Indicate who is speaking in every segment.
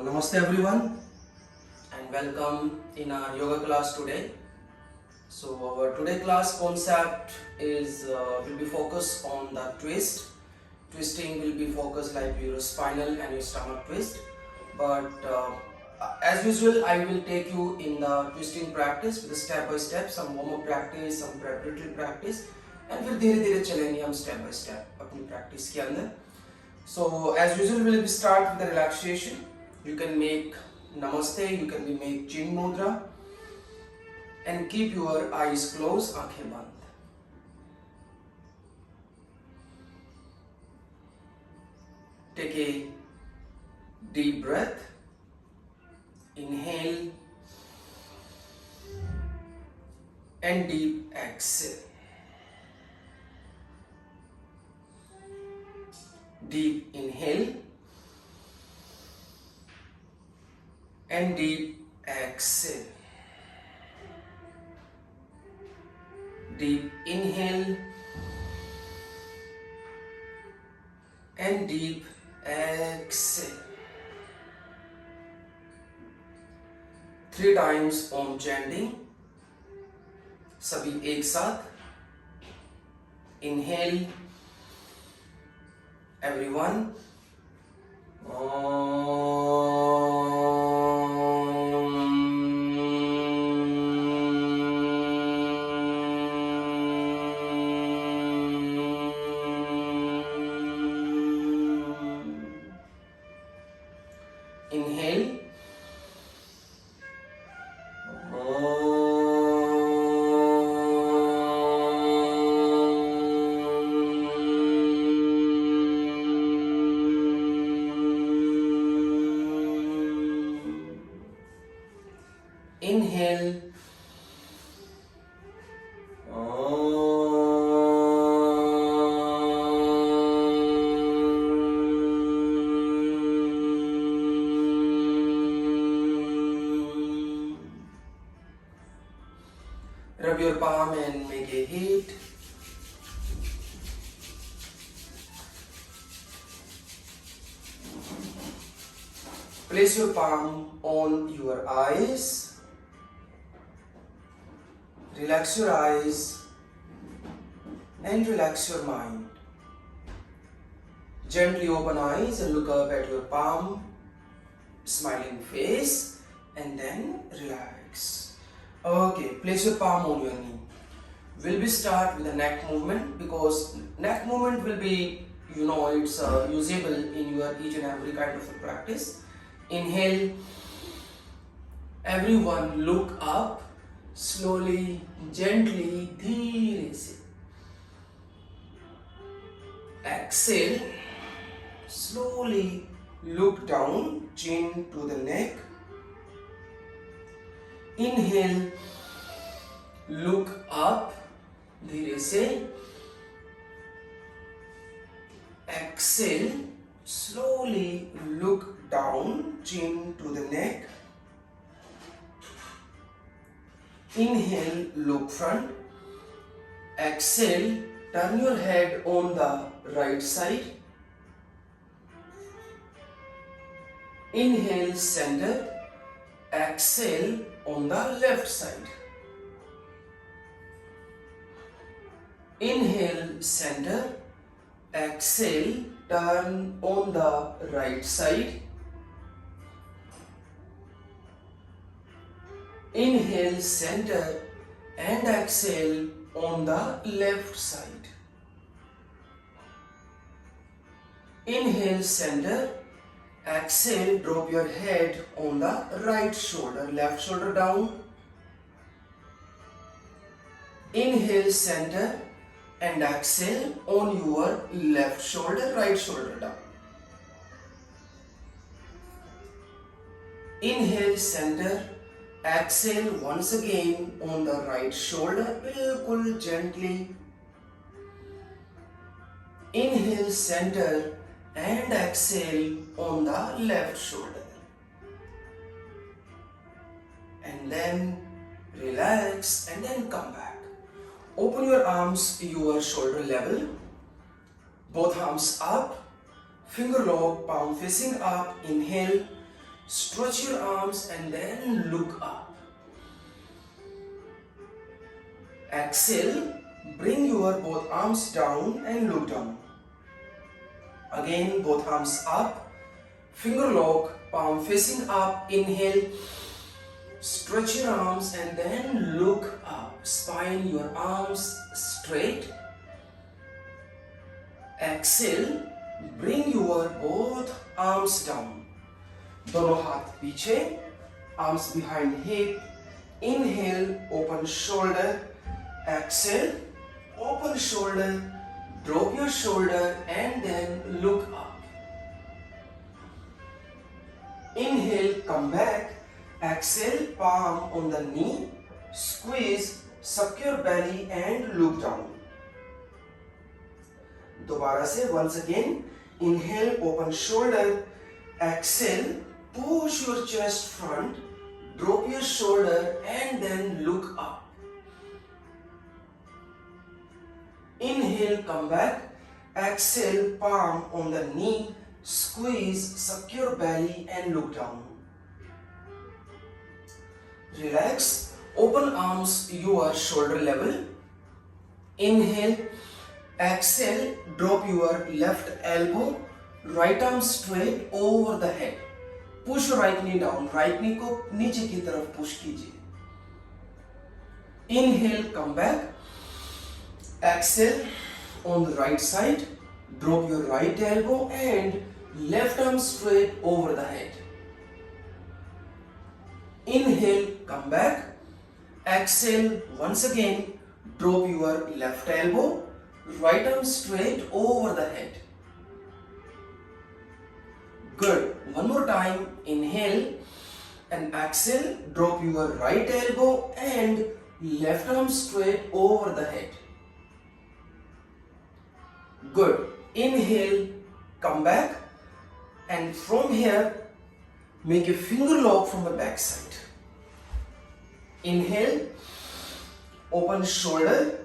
Speaker 1: Namaste everyone and welcome in our yoga class today. So our today class concept is will be focused on the twist. Twisting will be focused like your spinal and your stomach twist. But as usual, I will take you in the twisting practice with step by step, some warm up practice, some preparatory practice, and फिर धीरे धीरे चलेंगे हम step by step अपनी practice के अंदर. So as usual, we will start with the relaxation. You can make Namaste, you can make Chin Mudra and keep your eyes closed, aankhein band. Take a deep breath. Inhale and deep exhale. Deep inhale and deep exhale. Deep inhale and deep exhale. 3 times Om chanting. सभी एक साथ. Inhale. Everyone. Inhale. Inhale. Rub your palm and make a heat. Place your palm on your eyes. Relax your eyes and relax your mind. Gently open eyes and look up at your palm, smiling face, and then relax. Okay, place your palm on your knee. We'll be start with the neck movement because neck movement will be, it's usable in your each and every kind of practice. Inhale. Everyone look up. Slowly, gently, धीरे से. Exhale. Slowly look down, chin to the neck. Inhale. Look up, धीरे से. Exhale. Slowly look down, chin to the neck. Inhale, look front. Exhale, turn your head on the right side. Inhale, center. Exhale, on the left side. Inhale, center. Exhale, turn on the right side. Inhale, center, and exhale on the left side. Inhale, center, exhale, drop your head on the right shoulder, left shoulder down. Inhale, center, and exhale on your left shoulder, right shoulder down. Inhale, center. Exhale once again on the right shoulder, बिल्कुल gently. Inhale, center, and exhale on the left shoulder. And then relax and then come back. Open your arms your shoulder level. Both arms up. Finger lock, palm facing up. Inhale. Stretch your arms and then look up. Exhale, bring your both arms down and look down. Again, both arms up, finger lock, palm facing up. Inhale, stretch your arms and then look up. Spine your arms straight. Exhale, bring your both arms down. दोनों हाथ पीछे, arms behind hip. Inhale, open shoulder. Exhale, open shoulder. Drop your shoulder and then look up. Inhale, come back. Exhale, palm on the knee. Squeeze, suck your belly and look down. दोबारा से once again. Inhale, open shoulder. Exhale, push your chest front. Drop your shoulder and then look up. Inhale, come back. Exhale, palm on the knee. Squeeze, suck your belly and look down. Relax. Open arms your shoulder level. Inhale. Exhale, drop your left elbow. Right arm straight over the head. Push your right knee down. Right knee को नीचे की तरफ push कीजिए. Inhale, come back. Exhale, on the right side, drop your right elbow and left arm straight over the head. Inhale, come back. Exhale, once again, drop your left elbow, right arm straight over the head. Good. One more time. Inhale and exhale, drop your right elbow and left arm straight over the head. Good. Inhale, come back, and from here make a finger lock from the back side. Inhale, open shoulder.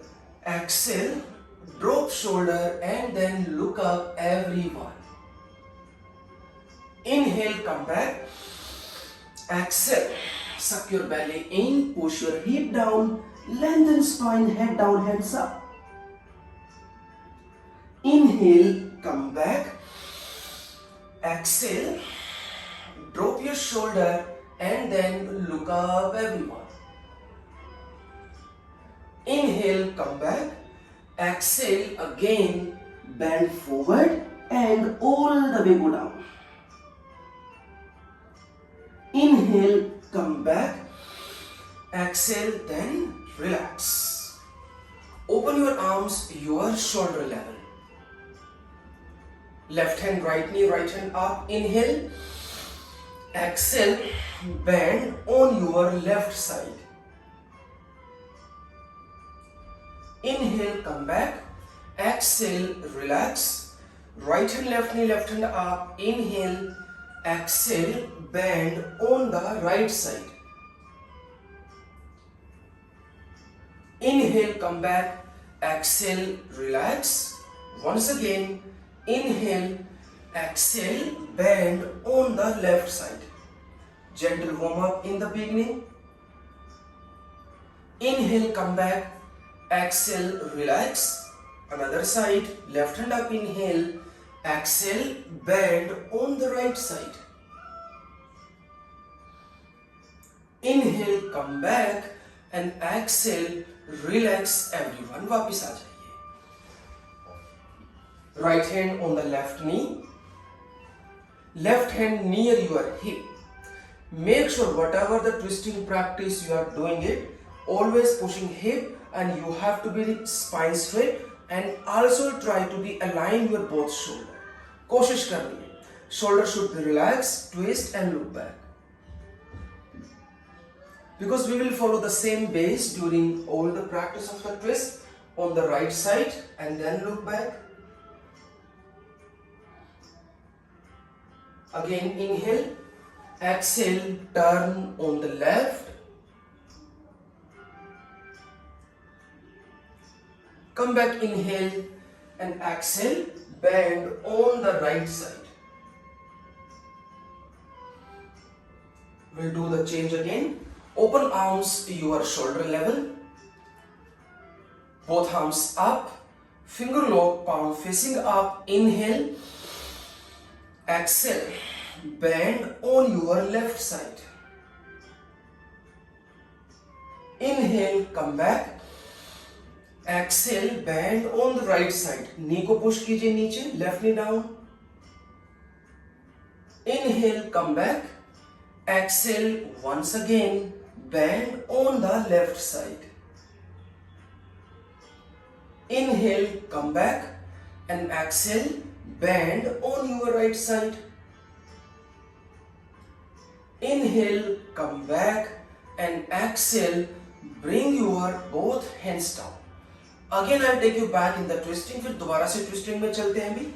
Speaker 1: Exhale, drop shoulder and then look up, everyone. Inhale, come back. Exhale, suck your belly in, push your hip down, lengthen spine, head down, hands up. Inhale, come back. Exhale, drop your shoulder and then look up, everyone. Inhale, come back. Exhale, again, bend forward and all the way go down. Inhale, come back. Exhale, then relax. Open your arms your shoulder level. Left hand, right knee, right hand up. Inhale. Exhale, bend on your left side. Inhale, come back. Exhale, relax. Right hand, left knee, left hand up. Inhale. Exhale, bend on the right side. Inhale, come back. Exhale, relax. Once again, inhale. Exhale, bend on the left side. Gentle warm up in the beginning. Inhale, come back. Exhale, relax. Another side, left hand up, inhale. Exhale, bend on the right side. Inhale, come back and exhale, relax, everyone. वापिस आ जाइए. Right hand on the left knee. Left hand near your hip. Make sure whatever the twisting practice you are doing it, always pushing hip, and you have to be spine straight and also try to be aligned with both shoulder. कोशिश करनी है. Shoulder should be relaxed, twist and look back. Because we will follow the same base during all the practice of the twist on the right side and then look back. Again inhale, exhale, turn on the left. Come back, inhale and exhale, bend on the right side. We'll do the change again. Open arms your shoulder level. Both arms up. Finger lock, palm facing up. Inhale. Exhale. Bend on your left side. Inhale, come back. Exhale, bend on the right side. Knee को push कीजिए नीचे. Left knee down. Inhale, come back. Exhale, once again, bend on the left side. Inhale, come back, and exhale, bend on your right side. Inhale, come back, and exhale, bring your both hands down. Again, I'll take you back in the twisting. फिर दोबारा से twisting में चलते हैं भी.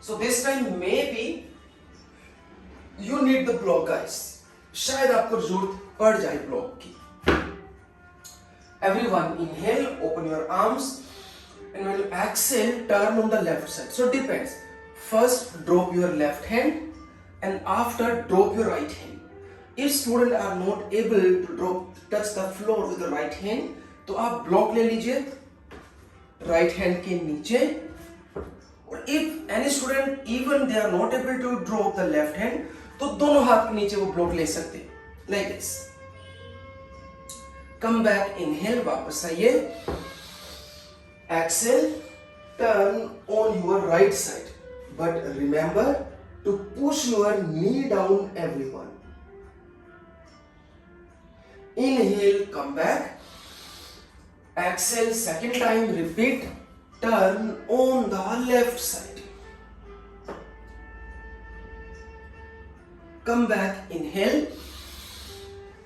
Speaker 1: So this time maybe you need the block, guys. शायद आपको जरूरत पड़ जाए block की. Everyone inhale, open your arms, and when you exhale, turn on the left side. So depends. First, drop your left hand, and after, drop your right hand. If students are not able to touch the floor with the right hand, तो आप block ले लीजिए right hand के नीचे. और if any student even they are not able to drop the left hand, तो दोनों हाथ के नीचे वो block ले सकते हैं. Like this. Come back, inhale, वापस आइए. Exhale, turn on your right side. But remember to push your knee down, everyone. Inhale, come back. Exhale, second time, repeat. Turn on the left side. Come back, inhale.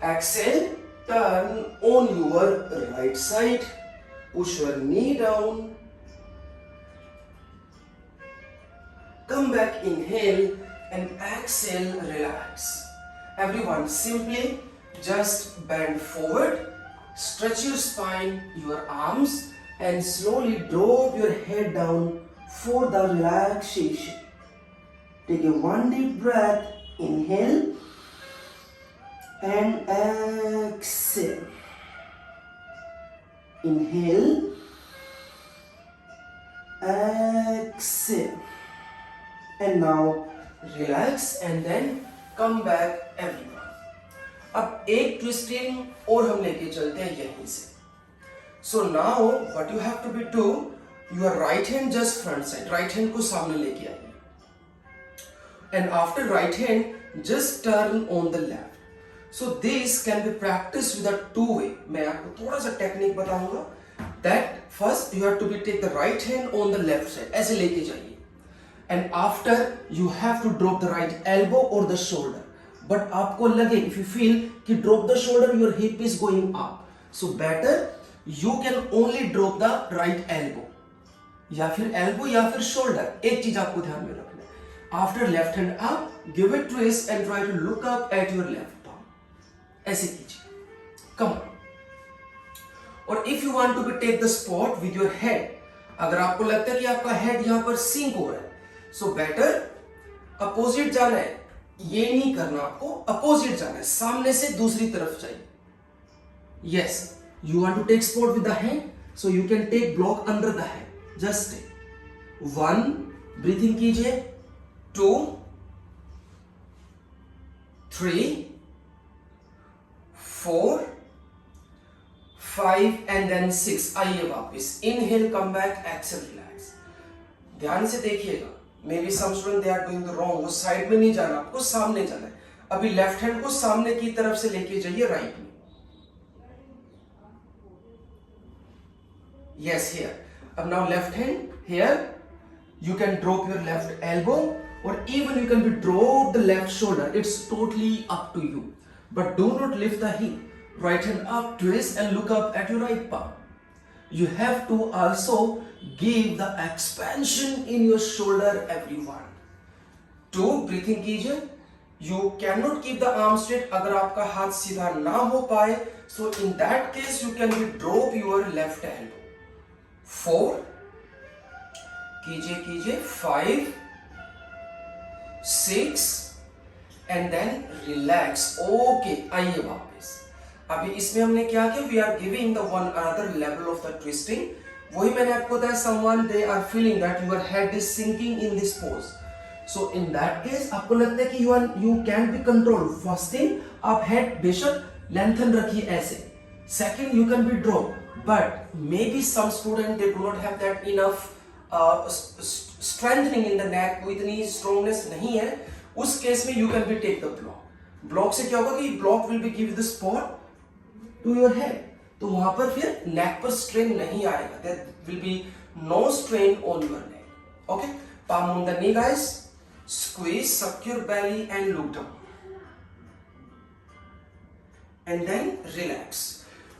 Speaker 1: Exhale, turn on your right side. Push your knee down. Come back, inhale, and exhale, relax. Everyone, simply just bend forward, stretch your spine, your arms, and slowly drop your head down for the relaxation. Take a one deep breath, inhale, and exhale. Inhale, exhale. And now relax and then come back, everyone. अब एक twisting और हम लेके चलते हैं यहीं से. So now what you have to be do, your right hand just front side, right hand को सामने लेके आइए. And after right hand, just turn on the left. So this can be practiced with a two way. मैं आपको थोड़ा सा technique बताऊंगा. That first you have to be take the right hand on the left side, ऐसे लेके जाइए. And after you have to drop the right elbow or the shoulder. But आपको लगे if you feel कि drop the shoulder, your hip is going up. So better you can only drop the right elbow. या फिर elbow या फिर shoulder. एक चीज आपको ध्यान में रखना है. After left hand up, give a twist and try to look up at your left palm. ऐसे कीजिए. Come on. और if you want to take the spot with your head, अगर आपको लगता है कि आपका head यहाँ पर sink हो रहा है, so better opposite जाना है. ये नहीं करना, आपको opposite जाना है, सामने से दूसरी तरफ चाहिए. Yes, you want to take spot with the hand, so you can take block under the hand. Just take. 1, breathing कीजिए. 2, 3, 4, 5 and then 6. आइए वापस. Inhale, come back, exhale, relax. ध्यान से देखिएगा. Maybe some students they are doing the wrong. वो side में नहीं जाना, आपको सामने जाना है. अभी लेफ्ट हैंड को सामने की तरफ से लेके जाइए राइट में. Yes, here. अब now left hand here. You can drop your left elbow or even you can be drop the left shoulder. It's totally up to you. But do not lift the hip. Right hand up, twist and look up at your right palm. You have to also give the expansion in your shoulder, everyone. 2, breathing कीजिए. You cannot keep the arm straight अगर आपका हाथ सीधा ना हो पाए. So in that case you can drop your left elbow. 4, कीजिए. 5, 6 and then relax. Okay, आइए वापस. अभी इसमें हमने क्या किया, we are giving the one another level of the twisting. वही मैंने आपको बताया, someone they are feeling that your head is sinking in this pose. So in that case आपको लगता है कि you can be control. First thing, आप head बेशक लेंथन रखिए ऐसे. Second, you can be drop, but maybe some student they do not have that enough strengthening in the नेक, वो इतनी स्ट्रॉन्गनेस नहीं है. उस केस में you can be take the block. Block से क्या होगा कि block will be give the spot to your head, तो वहां पर फिर नेक पर स्ट्रेन नहीं आएगा. There will be no strain on your neck. Okay, palm on the knee guys, squeeze, suck your belly and look down and then relax.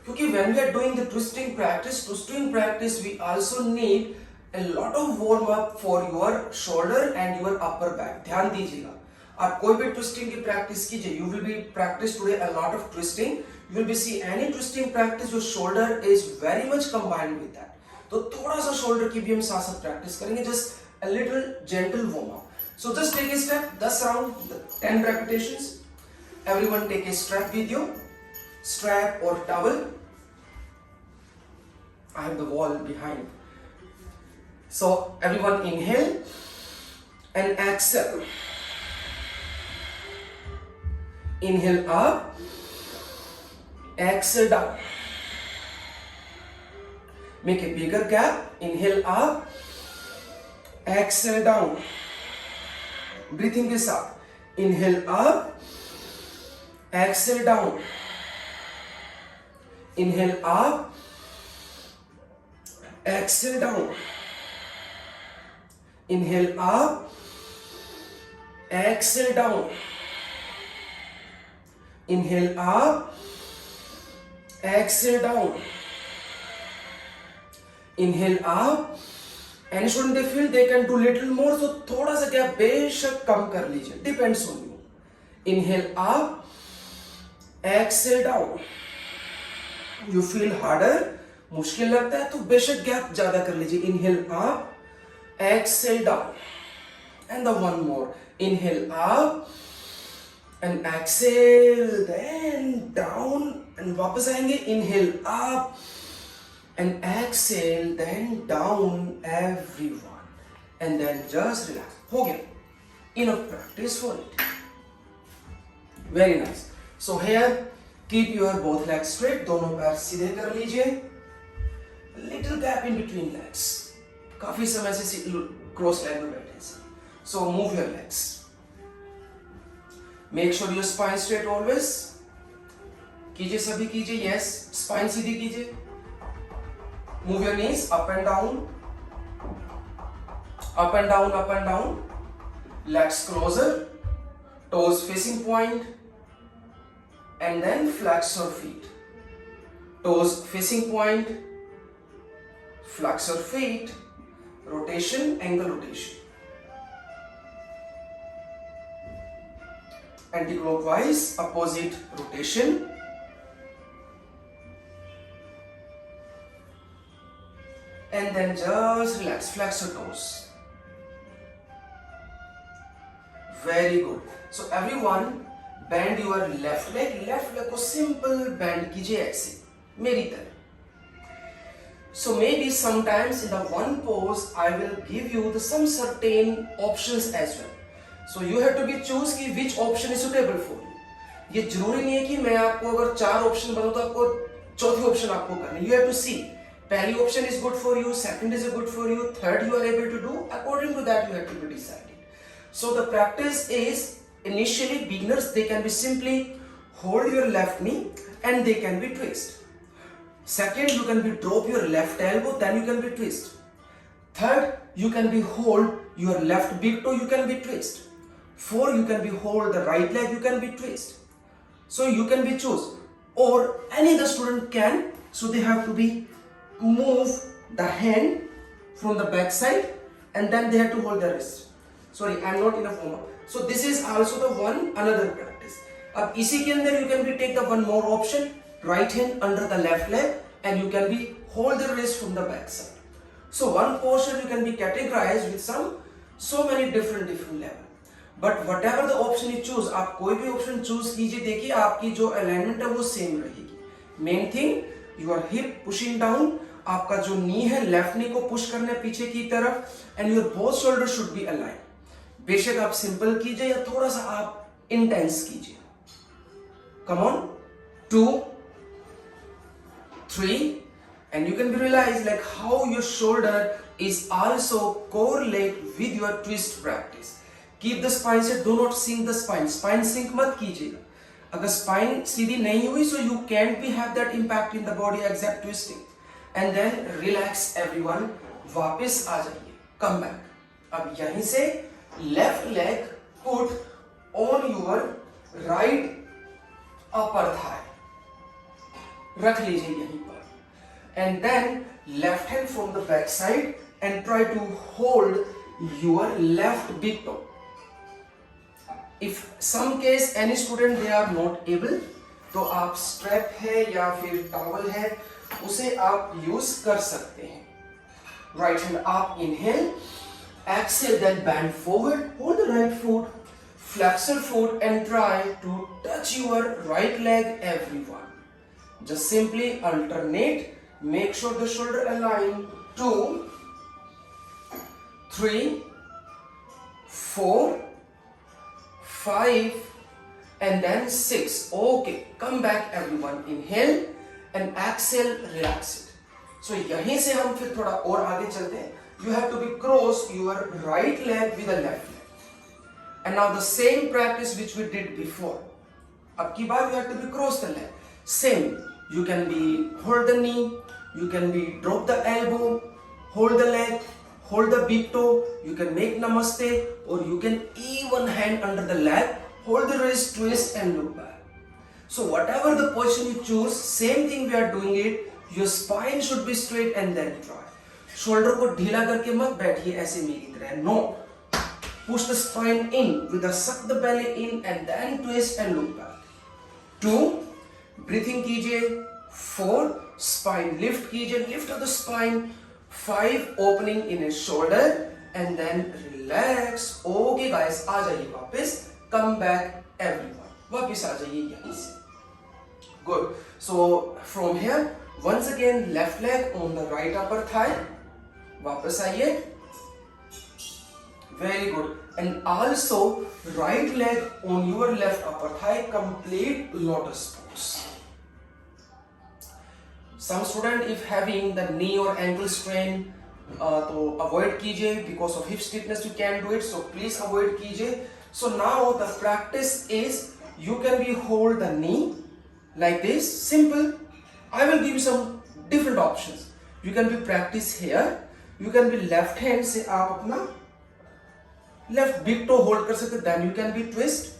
Speaker 1: क्योंकि when we are doing the twisting practice we also need a lot of warm up for your shoulder and your upper back. ध्यान दीजिएगा, आप कोई भी twisting की practice कीजिए, you will be practice today a lot of twisting. You will be see any twisting practice your shoulder is very much combined with that. तो थोड़ा सा shoulder की भी हम साथ साथ प्रैक्टिस करेंगे, just a little gentle warm up. So just take a step, 10 round, 10 repetitions. Everyone take a strap with you, strap or towel. I have the wall behind. So everyone inhale and exhale. Inhale up, exhale down. Make a bigger gap. Inhale up, exhale down. Breathing this up. Inhale up, exhale down. Inhale up, exhale down. Inhale up, exhale down. Inhale up, exhale down. Inhale up. Any student they feel they can do little more, so थोड़ा सा gap बेशक कम कर लीजिए, depends on you. Inhale up, exhale down. You feel harder, मुश्किल लगता है तो बेशक गैप ज्यादा कर लीजिए. Inhale up, exhale down, and the one more. Inhale up and exhale, then down and वापस आएंगे. Inhale up and exhale, then down everyone, and then just relax. हो गया, enough practice for it. Very nice. So here keep your both legs straight, दोनों पैर सीधे कर लीजिए. Little gap in between legs. काफी समय से क्रॉस लेग में बैठे हैं. So move your legs. Make sure your spine straight always. कीजिए, सभी कीजिए. Yes, spine सीधी कीजिए. Move your knees up and down, up and down, up and down. Legs closer, toes facing point, and then flex your feet. Toes facing point, flex your feet, rotation, angle rotation. Anti-clockwise, opposite rotation. And then just relax, flex your toes. Very good. So everyone bend your left leg को simple bend कीजिए ऐसे मेरी तरह. So maybe sometimes in the one pose I will give you some certain options as well. So you have to be choose कि which option is suitable for you. ये जरूरी नहीं है कि मैं आपको अगर 4 ऑप्शन बताऊं तो आपको चौथी ऑप्शन आपको करनी. You have to see. पहली option is good for you, second is good for you, third you are able to do. According to that you have to be decided. So the practice is initially beginners they can be simply hold your left knee and they can be twist. Second you can be drop your left elbow, then you can be twist. Third you can be hold your left big toe, you can be twist. Four you can be hold the right leg, you can be twist. So you can be choose, or any other student can. So they have to be move the hand from the back side and then they have to hold the wrist. Sorry, I am not enough warm up. So this is also the one another practice. अब इसी के अंदर you can be take the one more option, right hand under the left leg and you can be hold the wrist from the back side. So one portion you can be categorized with so many different level. But what ever the option you choose, आप कोई भी option choose कीजिए, देखिए आपकी जो alignment है वो same रहेगी. Main thing your hip pushing down, आपका जो नी है लेफ्ट नी को पुश करना है पीछे की तरफ, and your both shoulder should be align. बेशक आप सिंपल कीजिए या थोड़ा सा आप इंटेंस कीजिए. Come on, 2, 3, and you can realize like how your shoulder is also correlate with your twist practice. Keep the spine straight, do not sink the spine. Spine sink मत कीजिएगा. अगर spine सीधी नहीं हुई, so you can't be have that impact in the body except twisting. And then relax everyone. वापस आ जाइए. Come back. अब यहीं से left leg put on your right upper thigh. रख लीजिए यहीं पर. And then left hand from the back side and try to hold your left big toe. If some case any student they are not able, तो आप strap है या फिर towel है उसे आप use कर सकते हैं. Right hand up, inhale, exhale, then bend forward, hold the right foot, flex your foot and try to touch your right leg everyone. Just simply alternate. Make sure the shoulder align. 2, 3, 4, 5 and then 6. Okay, come back everyone. Inhale and exhale, relax it. So यहीं से हम फिर थोड़ा और आगे चलते हैं. You have to be cross your right leg with the left leg. And now the same practice which we did before. अब की बार you have to be cross the leg. Same. You can be hold the knee, you can be drop the elbow, hold the leg, hold the big toe, you can make namaste, or you can even hand under the leg, hold the wrist, twist and look back. So whatever the position you choose, same thing we are doing it. Your spine should be straight and then try. Shoulder को ढीला करके मत बैठिए ऐसे मेरी तरह. No. Push the spine in with a suck the belly in and then twist and look back. 2. Breathing कीजिए. 4. Spine lift कीजिए. Lift of the spine. 5. Opening in a shoulder and then relax. Okay guys, आ जाइए वापस. Come back everyone. वापस आ जाइए यहीं से. Good. So from here, once again left leg on the right upper thigh. वापस आइए. Very good. And also right leg on your left upper thigh, complete lotus pose. Some student if having the knee or ankle strain, तो avoid कीजिए because of hip stiffness you can do it, so please avoid कीजिए. So now the practice is you can be hold the knee like this, simple. I will give you some different options. You can be practice here. You can be left hand से आप अपना left big toe hold कर सकते, then you can be twist.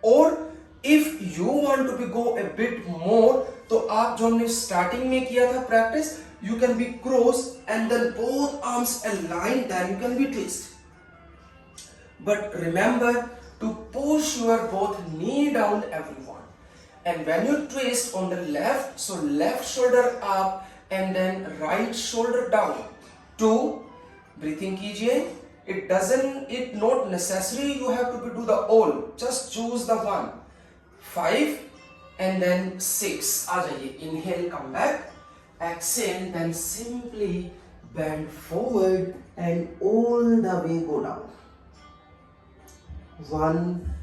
Speaker 1: Or if you want to be go a bit more, तो आप जो हमने starting में किया था practice, you can be cross and then both arms align, then you can be twist. But remember to push your both knee down everyone. And when you twist on the left, so left shoulder up and then right shoulder down. 2. Breathing कीजिए. It not necessary you have to do the all. Just choose the one. 5 and then 6. आ जाइए. Inhale, come back. Exhale, then simply bend forward and all the way go down. 1,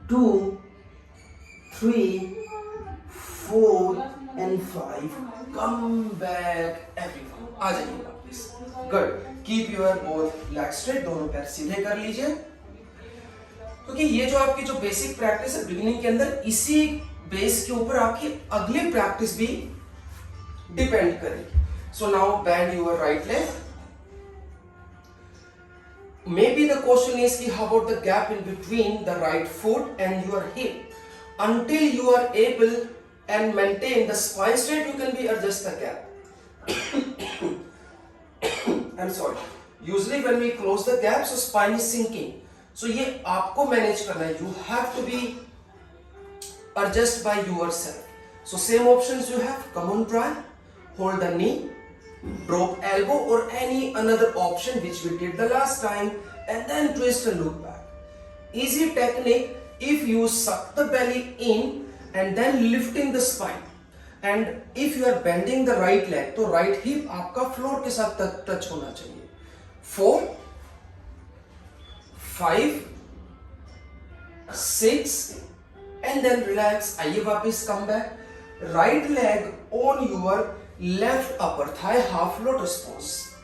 Speaker 1: 2, 3, 4 and 5. Come back everyone. आ जाइए वापस. Good. Keep your both legs straight. दोनों पैर सीधे कर लीजिए. क्योंकि ये जो आपकी जो बेसिक प्रैक्टिस है बिगिनिंग के अंदर, इसी बेस के ऊपर आपकी अगली प्रैक्टिस भी डिपेंड करेगी. So now bend your right leg. Maybe the question is how about the gap in between the right foot and your hip? Until you are able and maintain the spine straight, you can be adjust the gap. I'm sorry. Usually when we close the gap, so spine is sinking. So ये आपको manage करना है. You have to be adjust by yourself. So same options you have. Come on, try. Hold the knee, drop elbow or any another option which we did the last time, and then twist and look back. easy technique if you suck the belly in and then lifting the spine. And if you are bending the right leg, तो right hip आपका floor के साथ touch होना चाहिए. 4, 5, 6 and then relax. आइए वापस come back. Right leg on your left upper thigh, half lotus pose.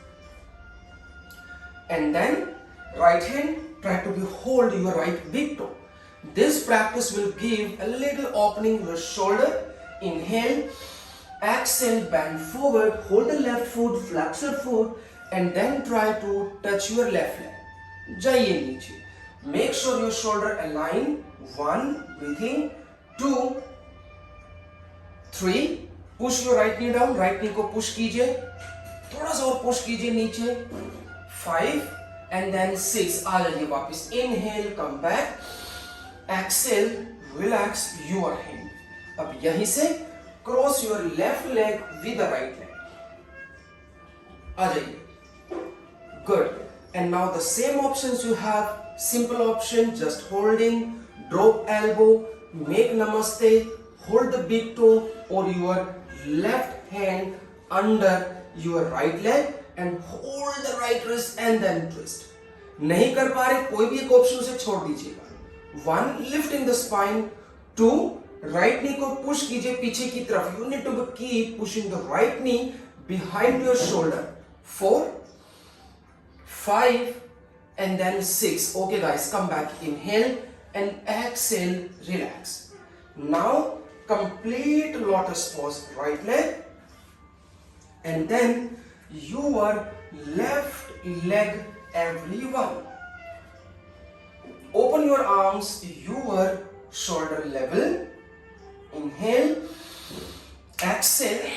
Speaker 1: And then right hand try to hold your right big toe. This practice will give a little opening your shoulder. Inhale, exhale, bend forward, hold the left foot, flex your foot, and then try to touch your left leg. जाइए नीचे. Make sure your shoulder align. 1, breathing. 2, 3. Push your right knee down. Right knee को push कीजिए. थोड़ा सा और push कीजिए नीचे. 5 and then 6. आ जाइए वापस. Inhale, come back. Exhale, relax your hand. अब यहीं से cross your left leg with the right leg. आ जाइए. Good. And now the same options you have. Simple option, just holding, drop elbow, make namaste, hold the big toe और your left hand under your right leg and hold the right wrist and then twist. नहीं कर पा रहे, कोई भी एक option से छोड़ दीजिएगा. 1, lifting the spine. 2, right knee को पुश कीजिए पीछे की तरफ. You need to keep pushing the right knee behind your shoulder. 4, 5 and then 6. Okay guys, come back. Inhale and exhale, relax. Now complete lotus pose. Right leg and then your left leg, everyone. Open your arms, your shoulder level. Inhale, exhale,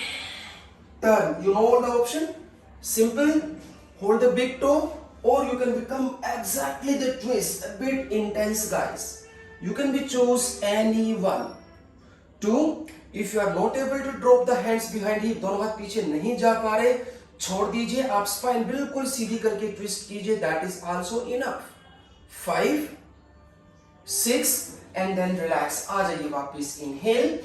Speaker 1: turn. You know all the option? Simple. Hold the big toe, or you can become exactly the twist. A bit intense, guys. You can be choose any one. 2. If you are not able to drop the hands behind hip, दोनों हाथ पीछे नहीं जा पा रहे, छोड़ दीजिए. आप स्पाइन बिल्कुल सीधी करके ट्विस्ट कीजिए. That is also enough. 5, 6 and then relax. आ जाइए वापस. Inhale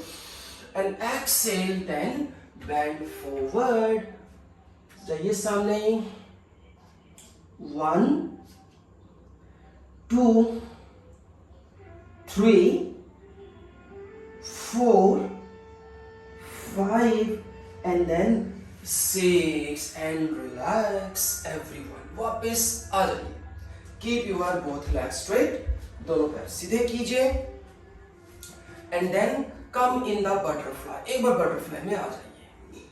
Speaker 1: and exhale, then bend forward. जाइए सामने. 1, 2, 3, 4, 5 and then 6 and relax everyone. वापस आ जाइए. Keep your both legs straight. दोनों पैर सीधे कीजिए and then come in the butterfly. एक बार बटरफ्लाई में आ जाइए.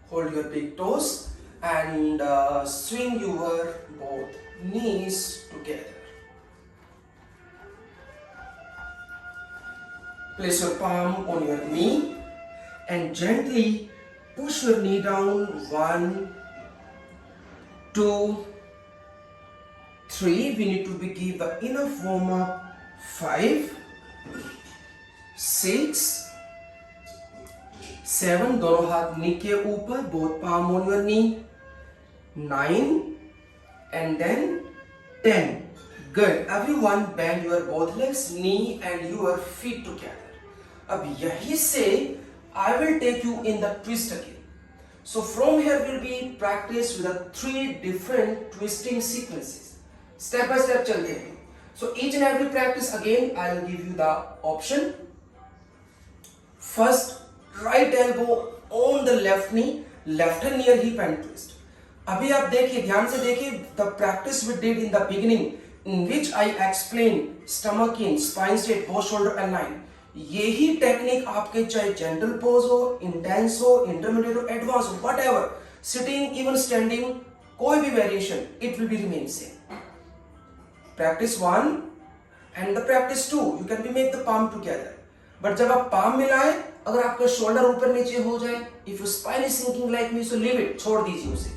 Speaker 1: Hold your big toes and swing your both knees together. Place your palm on your knee and gently push your knee down. 1, 2, 3. We need to give the enough warm up. 5, 6, 7. दोनों हाथ नी के ऊपर. Both palm on your knee. 9 and then 10. Good. Everyone bend your both legs, knee and your feet together. अब यहीं से I will take you in the twist again. So from here will be practice with the 3 different twisting sequences. Step by step चलते हैं. So each and every practice again I will give you the option. First, right elbow on the left knee, left hand near hip and twist. अभी आप देखिए, ध्यान से देखिए, the practice we did in the beginning in which I explained stomach in, spine straight, both shoulder aligned. यही technique आपके चाहे gentle pose हो, इंटेंस हो, इंटरमीडिएट हो, एडवांस हो, whatever, sitting, even standing, कोई भी variation, it will be remain same. Practice 1 and the practice 2, you can be make the palm together. But जब आप palm मिलाएं, अगर आपका शोल्डर ऊपर नीचे हो जाए, if your spine is sinking like me, so leave it, छोड़ दीजिए उसे.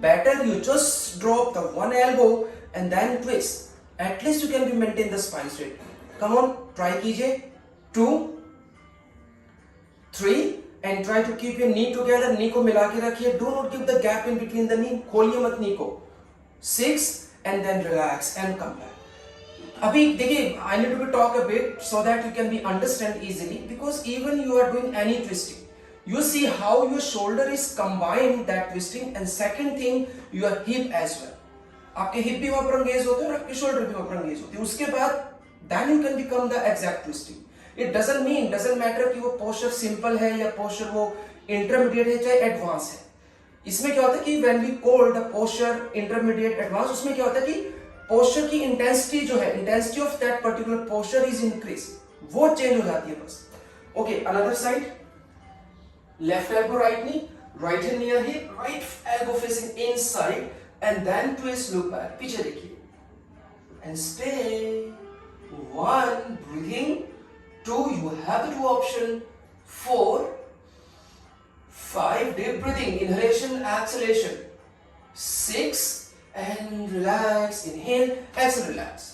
Speaker 1: Better you just drop the one elbow and then twist. At least you can be maintain the spine straight. Come on, try कीजिए. 2, 3 and try to keep your knee together. Knee को मिला के रखिए. Do not give the gap in between the knee. खोलिए मत knee को. 6 and then relax and come back. अभी देखिए, I need to be talk a bit so that you can be understand easily, because even you are doing any twisting, you see how your shoulder is combined that twisting, and second thing your hip as well. आपके hip भी वहां पर engage होते हैं और आपके shoulder भी वहां पर एंगेज होते हैं. उसके बाद then you can become the exact twisting. It doesn't matter कि वो पोस्चर सिंपल है या पोस्चर वो इंटरमीडिएट है चाहे एडवांस है. इसमें क्या होता है कि when we call the posture intermediate advanced, उसमें क्या होता है कि पोस्चर की इंटेंसिटी जो है, intensity of that particular posture is increase, वो चेंज हो जाती है बस. Okay, another side, left elbow right knee, right hand near hip, right elbow facing inside, and then twist, look back. पीछे देखिए and stay. 1, breathing. 2, you have the 2 option. 4, 5, deep breathing, inhalation, exhalation. 6, and relax, inhale, exhale, relax.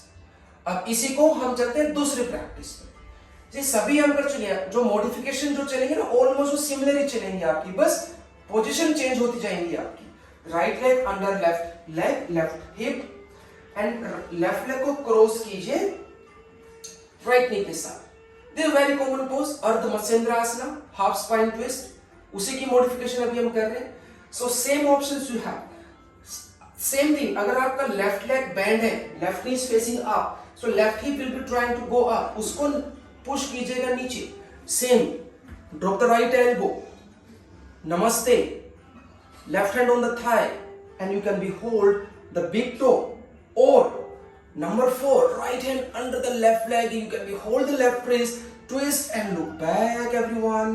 Speaker 1: अब इसी को हम चलते हैं दूसरी practice में. जी सभी हम कर चुके हैं. जो मॉडिफिकेशन जो चलेंगे ना, ऑलमोस्ट सिमिलर ही चलेंगी आपकी, बस पोजीशन चेंज होती जाएंगी आपकी. Right leg under left leg, left hip, and left leg को क्रॉस कीजिए राइट नी के साथ. दिस वेरी कॉमन पोज, अर्ध मत्स्येंद्रासना, हाफ स्पाइन ट्विस्ट. उसी की मॉडिफिकेशन अभी हम कर रहे हैं. So same options you have. Same thing, अगर आपका लेफ्ट लेग बेंड है, left knee is facing up, so left hip will be trying to go up, उसको पुश कीजिएगा नीचे. Same, drop the right elbow, namaste, left hand on the thigh, and you can be hold the big toe. और number 4, right hand under the left leg, you can be hold the left wrist, twist and look back everyone.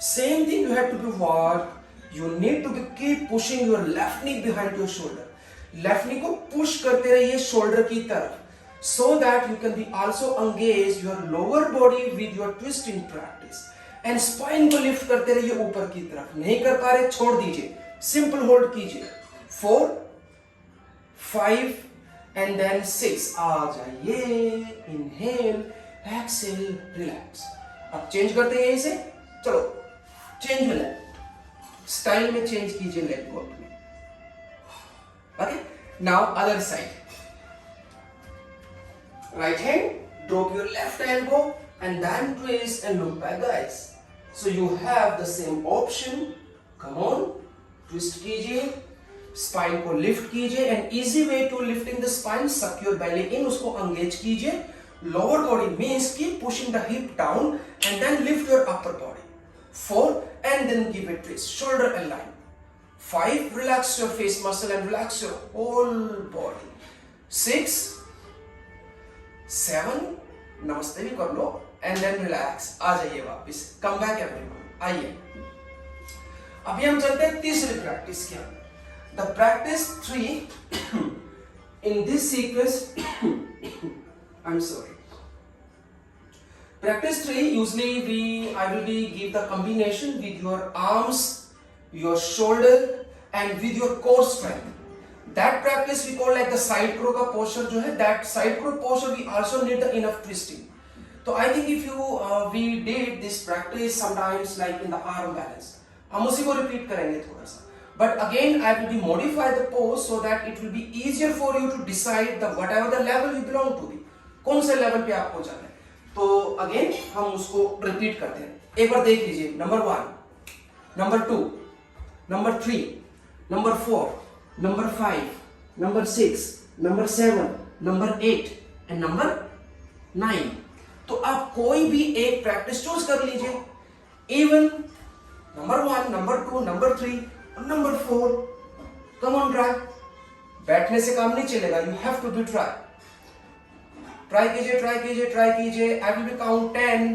Speaker 1: Same thing you have to do what? You need to keep pushing your left knee behind your shoulder. Left नी को push करते रहिए shoulder की तरफ, so that you can be also engage your lower body with your twisting practice. And spine को lift करते रहिए ऊपर की तरफ. नहीं कर पा रहे, छोड़ दीजिए, सिंपल होल्ड कीजिए. 4, 5 and then 6. आ जाइए, इनहेल, एक्सेल, रिलैक्स. अब चेंज करते हैं इसे. चलो चेंज में लेग, स्टाइल में चेंज कीजिए लेग को अपने. Okay, now other side. Right hand, drop your left elbow and then twist and look back, guys. So you have the same option. Come on, twist कीजिए, spine को lift कीजिए, and easy way to lifting the spine, suck your belly in, उसको engage कीजिए. Lower body means keep pushing the hip down and then lift your upper body. 4, and then give a twist, shoulder align. 5, relax your face muscle and relax your whole body. 6, 7, नमस्ते भी कर लो, and then relax. आ जाइए वापस, come back everyone. आइए, अभी हम चलते हैं तीसरी प्रैक्टिस के अंदर. The practice 3 in this sequence, I am sorry. Practice 3 usually I will be give the combination with your arms, your shoulder, and with your core strength. That practice we call like the side crow का posture जो है, that side crow posture we also need the enough twisting. So I think if you we did this practice sometimes like in the arm balance, हम उसी को repeat करेंगे थोड़ा सा. But again I will be modify the pose so that it will be easier for you to decide the whatever the level you belong to be. कौन से level पे आपको जाना है. तो again हम उसको repeat करते हैं. एक बार देख लीजिए. Number 1, Number 2, Number 3, Number 4, Number 5, Number 6, Number 7, Number 8 and Number 9. तो आप कोई भी एक प्रैक्टिस चूज कर लीजिए. इवन Number 1, Number 2, Number 3 और Number 4. Come on, try. बैठने से काम नहीं चलेगा. You have to be try. Try कीजिए, ट्राई कीजिए, ट्राई कीजिए. I will be count 10.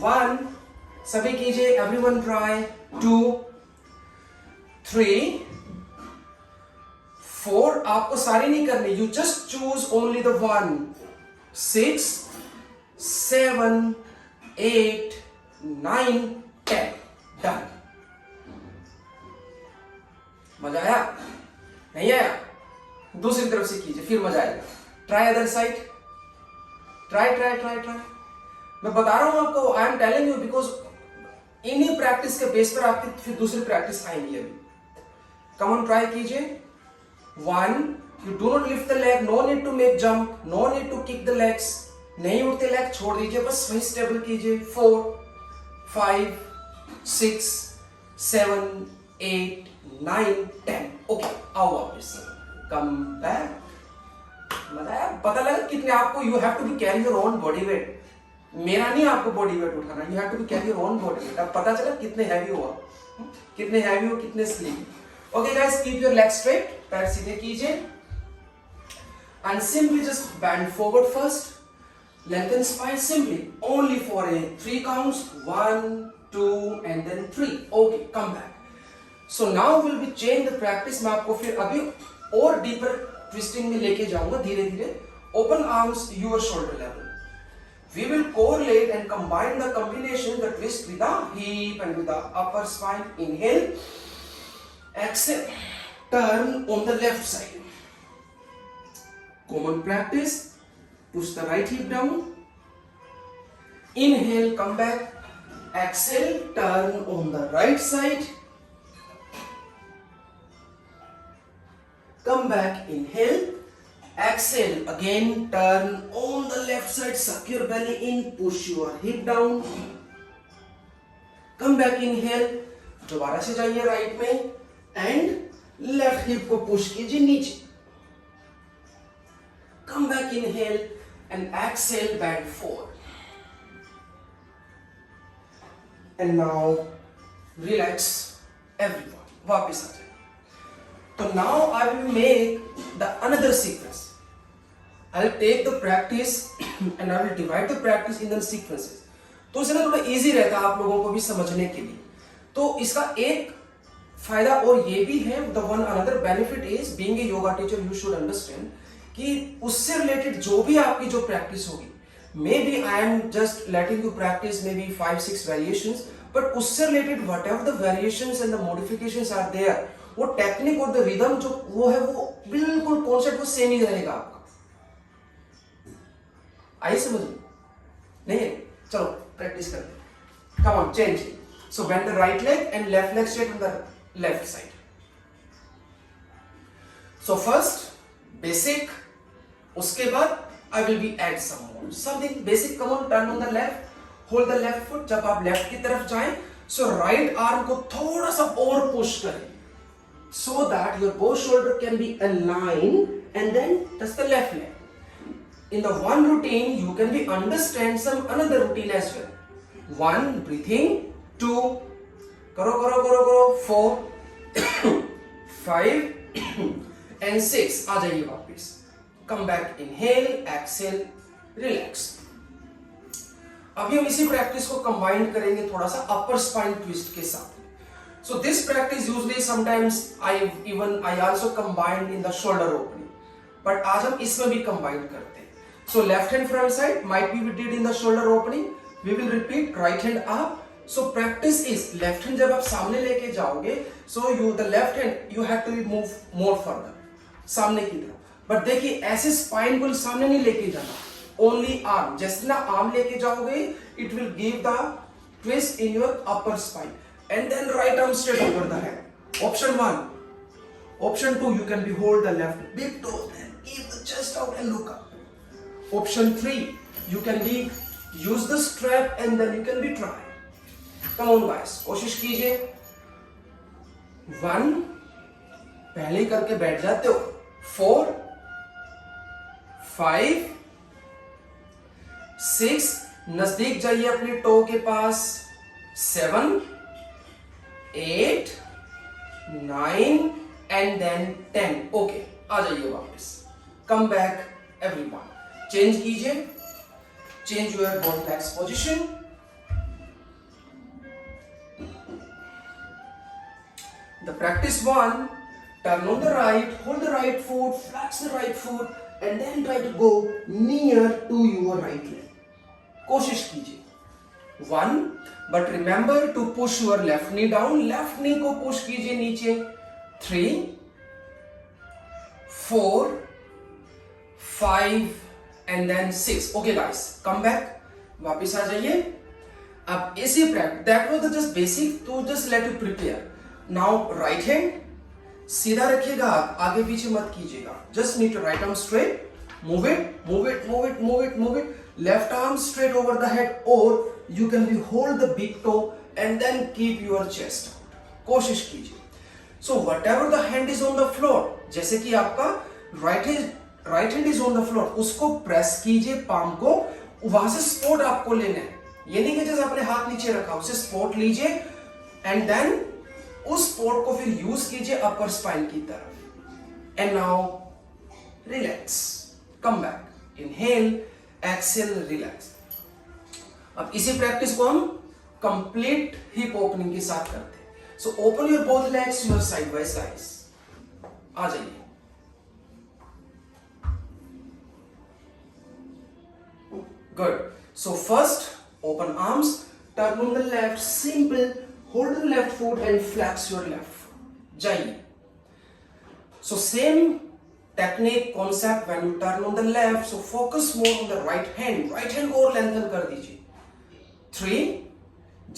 Speaker 1: 1, सभी कीजिए. Everyone try. 2, 3, 4. आपको सारी नहीं करनी. You just choose only the 1. 6, 7, 8, 9, 10. Done. मजा आया? नहीं आया? दूसरी तरफ से कीजिए, फिर मजा आएगा. Try other side. Try try try try. मैं बता रहा हूं आपको. I am telling you because इन्हीं प्रैक्टिस के बेस पर आपकी फिर दूसरी प्रैक्टिस आएंगी. अभी कम ऑन ट्राई कीजिए. 1, You do not lift the leg, no need to make jump, no need to kick the legs. नहीं उठते लेग छोड़ दीजिए, बस वही स्टेबल कीजिए. 4 5 6 7 8 9 10. ओके, आओ वापस. Come back. मतलब पता लगा कितने आपको, you have to be carry your own body weight. मेरा नहीं आपको बॉडी वेट उठाना, you have to be carry your own body weight. अब पता चला कितने हैवी हुआ, कितने हैवी हो, कितने slim. Okay guys, keep your leg straight. पैर सीधे कीजिए and simply just bend forward first. Lengthen spine simply, only for a 3 counts. 1 2 and then 3. Okay, come back. So now we'll be change the practice. मैं आपको फिर अभी और deeper twisting में लेके जाऊंगा धीरे धीरे. Open arms your shoulder level. We will correlate and combine the combination, the twist with the hip and with the upper spine. Inhale, exhale, turn on the left side. Common practice. Push the right hip down. Inhale, come back. Exhale, turn on the right side. Come back. Inhale. Exhale. Again, turn on the left side. Suck your belly in. Push your hip down. Come back. Inhale. दोबारा से जाइए right में. And left hip को push कीजिए नीचे. Come back, inhale and exhale, bend forward. And now relax everyone. वापिस आ जाए. So now I will make the another sequence. I will take the practice and I will divide the practice in the sequences. तो इससे ना थोड़ा easy रहता है आप लोगों को भी समझने के लिए. तो इसका एक फायदा और ये भी है, the one another benefit is being a yoga teacher you should understand कि उससे रिलेटेड जो भी आपकी जो प्रैक्टिस होगी, may be I am just letting you practice may be 5-6 variations, but उससे related whatever the variations and the modifications are there, वो technique और द रिदम जो वो है वो बिल्कुल कॉन्सेप्ट वो सेम ही रहेगा आपका. आई समझ में? नहीं? चलो प्रैक्टिस करते हैं. Come on, change. So bend the right leg and left leg straight on the left side. So first basic, उसके बाद I will be add some more something basic. Come on, turn on the left, hold the left foot. जब आप left की तरफ जाएं, so right arm को थोड़ा सा और पुश करें, so that your both shoulder can be aligned, and then touch the left leg. In the one routine, you can be understand some another routine as well. 1 breathing, 2 करो करो करो करो, 4 5 and 6. आ जाइए वापस. Come back, inhale, exhale, relax. अभी हम इसी practice को कंबाइन करेंगे थोड़ा सा अपर स्पाइन ट्विस्ट के साथ. So this practice usually sometimes I also combine in the shoulder opening, but आज हम इसमें भी कंबाइन करते हैं. So left hand front side might be we did in the shoulder opening. We will repeat right hand up. So practice is left hand जब आप सामने लेके जाओगे, so the left hand you have to move more further सामने की तरफ. But देखिए ऐसे स्पाइन को सामने नहीं लेके जाना, ओनली आर्म. जैसे ना आर्म लेके जाओगे, it will give the twist in your upper spine, and then right arm straight over the head. Option 1. Option 2, you can be hold the left big toe and keep the chest out and look up. Option 3, you can be use the strap and then you can be try. Come on guys, कोशिश कीजिए. 1 पहले ही करके बैठ जाते हो. 4 5 6 नजदीक जाइए अपने टो के पास. 7 8 9 एंड देन 10. ओके, आ जाइए वापस. Come back everyone. चेंज कीजिए, change your body legs position. The practice 1, turn on the right, hold the right foot, flex the right foot, and then try to go near to your right leg. कोशिश कीजिए. 1, but remember to push your left knee down. Left knee को push कीजिए नीचे. 3 4 5 and then 6. Okay guys, come back. वापिस आ जाइए. अब इसी practice, that was the just basic to just let you prepare. Now right hand, सीधा रखिएगा, आगे पीछे मत कीजिएगा. Just need to right arm straight, move it, move it, move it, move it, move it. Left arm straight over the head, or you can be hold the big toe and then keep your chest out. कोशिश कीजिए. So whatever the hand is on the floor, जैसे कि आपका right hand is on the floor, उसको press कीजिए palm को, वहां से सपोर्ट आपको लेना है. ये नहीं कि जैसे आपने हाथ नीचे रखा, उसे सपोर्ट लीजिए एंड देन उस सपोर्ट को फिर यूज कीजिए अपर स्पाइन की तरफ. And now relax, come back, inhale, exhale, relax. अब इसी प्रैक्टिस को हम कंप्लीट हिप ओपनिंग के साथ करते हैं. So open your both legs, your side by side. आ जाइए. Good. So first open arms, turn on the left, simple, hold the left foot and flex your left foot. जाइए. So same technique concept when you turn on the left, so focus more on the right hand और lengthen कर दीजिए. 3,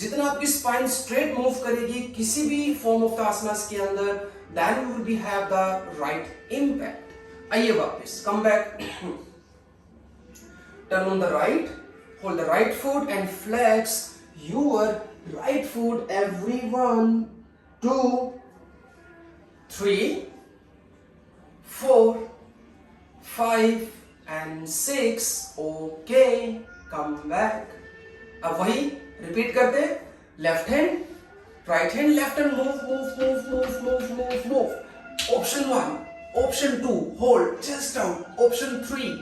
Speaker 1: जितना आपकी spine straight move करेगी किसी भी form of the asanas के अंदर, then you will be have the right impact. आइए वापस, come back. Turn on the right, hold the right foot and flex your right foot. Every 1, 2, 3, 4, 5 and 6. Okay, come back. अब वही repeat करते हैं. Left hand, right hand, left hand, move. Option 1, option 2, hold, chest out. Option 3,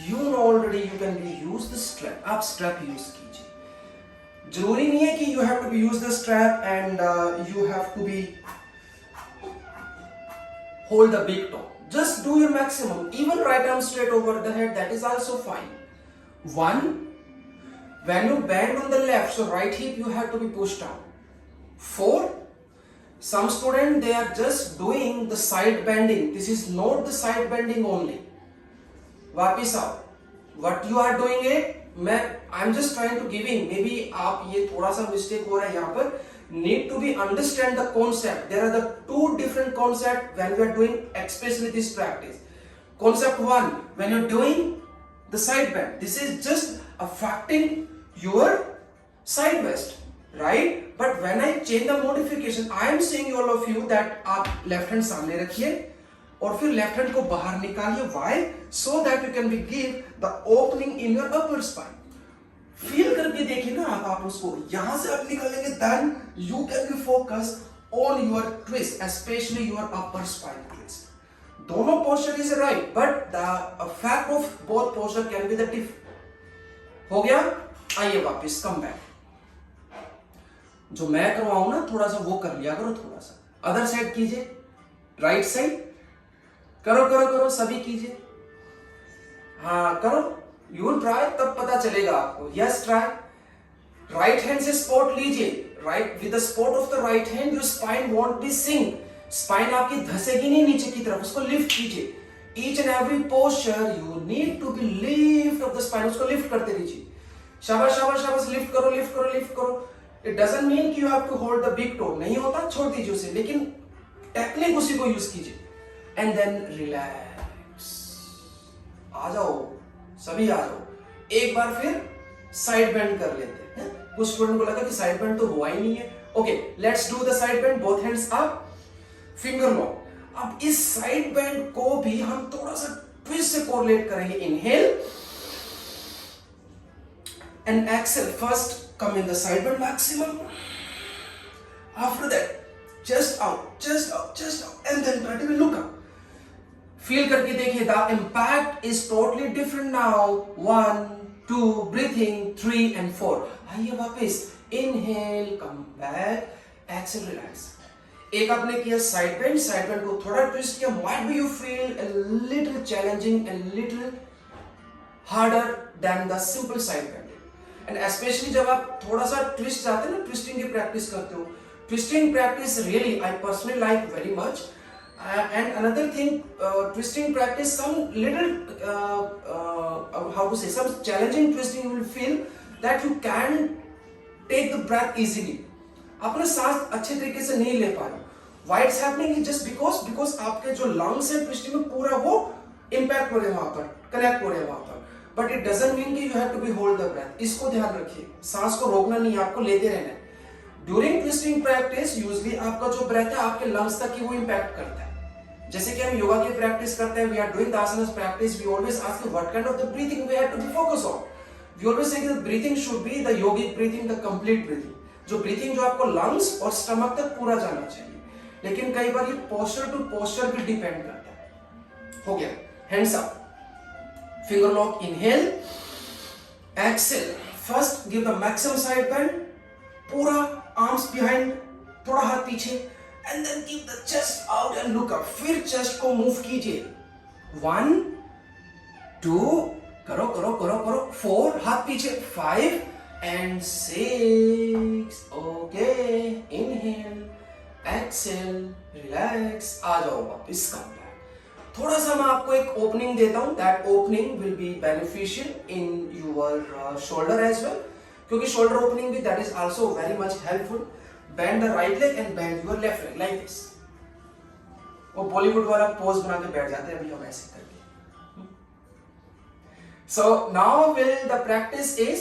Speaker 1: you know already you can be use the strap. आप strap use कीजिए. जरूरी नहीं है कि you have to be use the strap and you have to be hold the big toe. Just do your maximum. Even right arm straight over the head, that is also fine. 1, when you bend on the left, so right hip you have to be pushed down. 4, some student they are just doing the side bending. This is not the side bending only. वापिस आओ. What you are doing it, I'm just trying to giving. Maybe आप ये थोड़ा सा mistake हो रहा है यहाँ पर. Need to be understand the concept. There are the 2 different concept when we are doing especially this practice. Concept 1, when you're doing the side bend, this is just affecting your side waist, right? But when I change the modification, I am saying all of you that आप left hand सामने रखिए और फिर left hand को बाहर निकालिए. Why? So that you can be give the opening in your upper spine. Feel करके देखिए ना आप उसको. यहां से आप निकालेंगे then you can be focus on your twist, specially your upper spine twist. दोनों posture is right but the effect of both posture can be the different. हो गया. आइए वापस, कम बैक. जो मैं करवाऊं ना थोड़ा सा वो कर लिया करो. थोड़ा सा अदर साइड कीजिए. राइट साइड करो सभी कीजिए. हाँ करो. यू ट्राई, तब पता चलेगा आपको. Yes try. राइट हैंड से सपोर्ट लीजिए. Right with the support of the right hand your spine won't be sink. Spine आपकी धसेगी नहीं नीचे की तरफ. उसको लिफ्ट कीजिए. Each and every posture you need to be lift of the spine. उसको लिफ्ट करते रहिए. शाबाश शाबाश शाबाश. लिफ्ट करो लिफ्ट करो लिफ्ट करो. इट डजंट मीन कि you have to hold the big toe. नहीं होता, छोड़ दीजिए उसे, लेकिन टेक्निक उसी को यूज कीजिए. And then relax. आ जाओ, सभी आ जाओ. एक बार फिर साइड बेंड कर लेते हैं. कुछ स्टूडेंट को लगा कि साइड बेंड तो हुआ ही नहीं है. Okay, let's do the side bend. Both hands up, finger lock. अब इस साइड बेंड को भी हम थोड़ा सा ट्विस्ट से कोरिलेट करेंगे. Inhale and exhale. First come in the side bend maximum. After that, chest out, and then try to look up. Feel करके देखिए. The impact is totally different now. 1, 2, breathing, 3 and 4. आइए वापस. Inhale, come back, exhale, relax. एक आपने किया side bend को थोड़ा twist किया. Might be you feel a little challenging, a little harder than the simple side bend. And specially जब आप थोड़ा सा ट्विस्ट जाते हैं ना, ट्विस्टिंग की प्रैक्टिस करते हो. Twisting practice really I personally like very much. And another thing, twisting practice some little how to say some challenging twisting you will feel that you can take the breath easily. अपने सांस अच्छे तरीके से नहीं ले पा रहे. Why it's happening is just because आपके जो lungs है ट्विस्टिंग में पूरा वो इम्पैक्ट हो रहे हैं वहां पर, कनेक्ट हो रहे हैं वहां पर, बट इट डजंट मीन कि you have to be hold the breath. इसको ध्यान रखिए, सांस को रोकना नहीं है, आपको लेते रहना है। ड्यूरिंग ट्विस्टिंग प्रैक्टिस यूजुअली आपका जो ब्रेथ है आपके लंग्स तक ही वो इम्पैक्ट करता है। जैसे कि हम योगा की प्रैक्टिस करते हैं, we are doing the asanas practice, we always ask what kind of the breathing we have to be focus on. We always say the breathing should be the yogic breathing, the complete breathing, जो breathing जो आपको lungs और stomach तक पूरा जाना चाहिए। लेकिन कई बार ये पोस्चर टू पोस्चर भी डिपेंड करता है। हो गया, hands up, finger lock, inhale, exhale. First give the maximum side bend, पूरा arms behind, थोड़ा हाथ पीछे, and then keep the chest out and look up. फिर chest को move कीजिए, 1 2 करो करो करो करो, 4 हाथ पीछे, 5 and 6. Okay, inhale, exhale, relax, आ जाओ वापस काम। थोड़ा सा मैं आपको एक ओपनिंग देता हूं, that opening will be beneficial in your shoulder as well, क्योंकि शोल्डर ओपनिंग भी that is also very much helpful. Bend the right leg and bend your left leg like this. वो बॉलीवुड वाला पोज बना के बैठ जाते हैं, अभी हम ऐसे करके। So now will the practice is,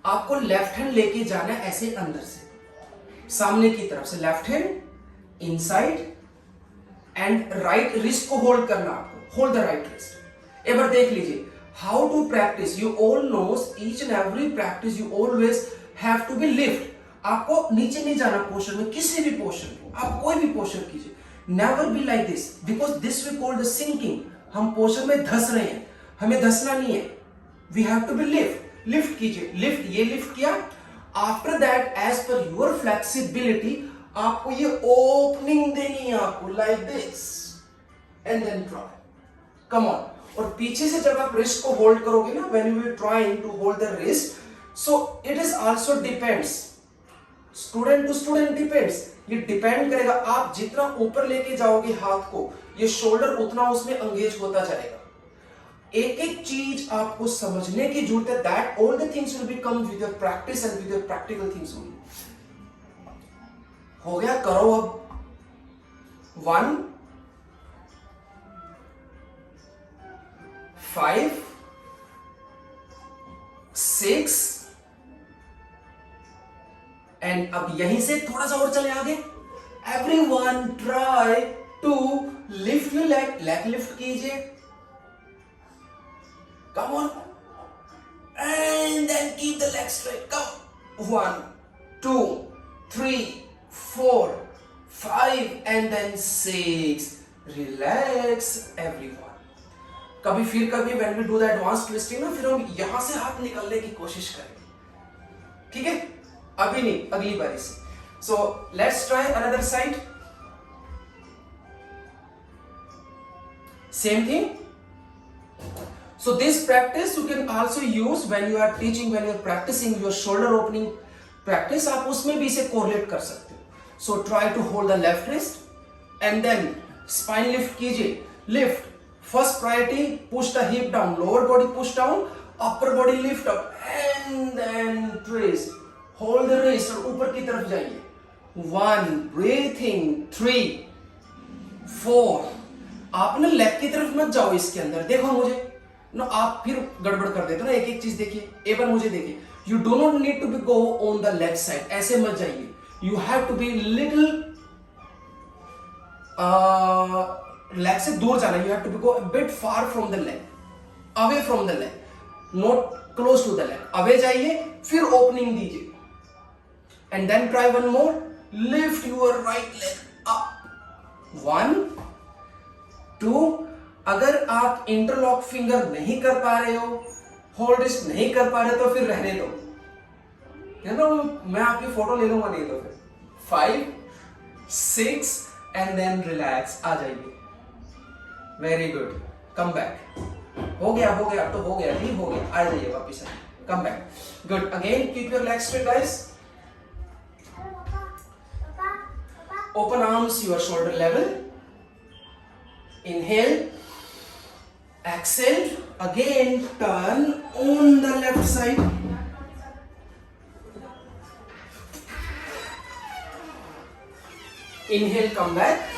Speaker 1: आपको लेफ्ट हैंड लेके जाना है ऐसे अंदर से सामने की तरफ से, left hand inside and right wrist को होल्ड करना आपको, होल्ड द राइट रिस्ट। एक बार देख लीजिए how to practice, you all knows each and every practice you always have to be lift. आपको नीचे नहीं जाना पोस्चर में, किसी भी पोस्चर में, आप कोई भी पोस्चर कीजिए, never be like this, because this we call the sinking. हम पोस्चर में धस रहे हैं, हमें धसना नहीं है, we have to be lift. Lift कीजिए, लिफ्ट, ये लिफ्ट किया। After that as per your flexibility आपको ये ओपनिंग देनी है आपको, like this and then try, come on. और पीछे से जब आप रिस्ट को होल्ड करोगे ना, when you will trying to hold the wrist, so it is also depends, student to student depends. ये डिपेंड करेगा, आप जितना ऊपर लेके जाओगे हाथ को, ये शोल्डर उतना उसमें एंगेज होता जाएगा। एक एक चीज आपको समझने की जरूरत है, that all the things will become with your practice and with your practical things only. हो गया, करो अब 1 5 6 एंड अब यहीं से थोड़ा सा और चले आगे। Everyone try to lift your leg, leg lift कीजिए, come on, and then keep the leg straight, come, 1 2 3 4 5 and then 6. Relax everyone. कभी फिर कभी when we do the advanced twisting ना, फिर हम यहां से हाथ निकालने की कोशिश करेंगे, ठीक है? अभी नहीं, अगली बारी से। So let's try another side. Same thing. So this practice you can also use when you are teaching, when you are practicing your shoulder opening practice, आप उसमें भी इसे correlate कर सकते हो। So try to hold the left wrist and then spine lift कीजिए, lift, first priority push the hip down, lower body push down, upper body lift up and then twist, hold the wrist और ऊपर की तरफ जाइए, 1 breathing, 3 4। आप ना leg की तरफ मत जाओ, इसके अंदर देखो मुझे ना, आप फिर गड़बड़ कर देते हो ना, एक एक चीज देखिए, एक बार मुझे देखिए, you do not need to be go on the leg side, ऐसे मत जाइए, you have to be little leg से दूर जाना, you have to be go a bit far from the leg, away from the leg, not close to the leg, away जाइए, फिर opening दीजिए, and then try one more, lift your right leg up, 1 2। अगर आप interlock finger नहीं कर पा रहे हो, होल्ड रिस्ट नहीं कर पा रहे तो फिर रहने दो, है ना, मैं आपकी फोटो ले लूंगा, नहीं तो फिर 5 6 एंड देन रिलैक्स, आ जाइए, वेरी गुड, कम बैक, हो गया अब तो हो गया, ठीक हो गया, आ जाइए वापिस, come back, good, again keep your legs straight guys, open arms your shoulder level, inhale, exhale, again turn on the left side, Inhale, come back.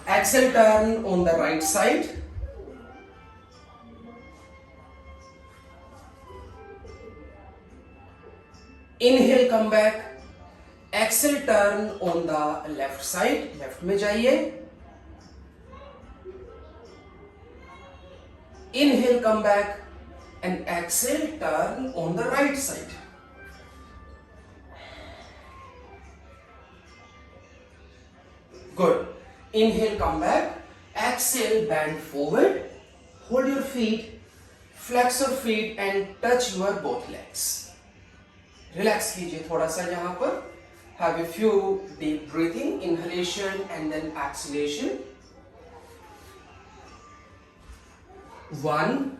Speaker 1: Exhale, turn on the right side. Inhale, come back. Exhale, turn on the left side. Left में जाइए. Inhale, come back, and exhale, turn on the right side. Good. Inhale, come back. Exhale, bend forward. Hold your feet, flex your feet and touch your both legs. Relax कीजिए थोड़ा सा यहाँ पर. Have a few deep breathing, inhalation and then exhalation. 1,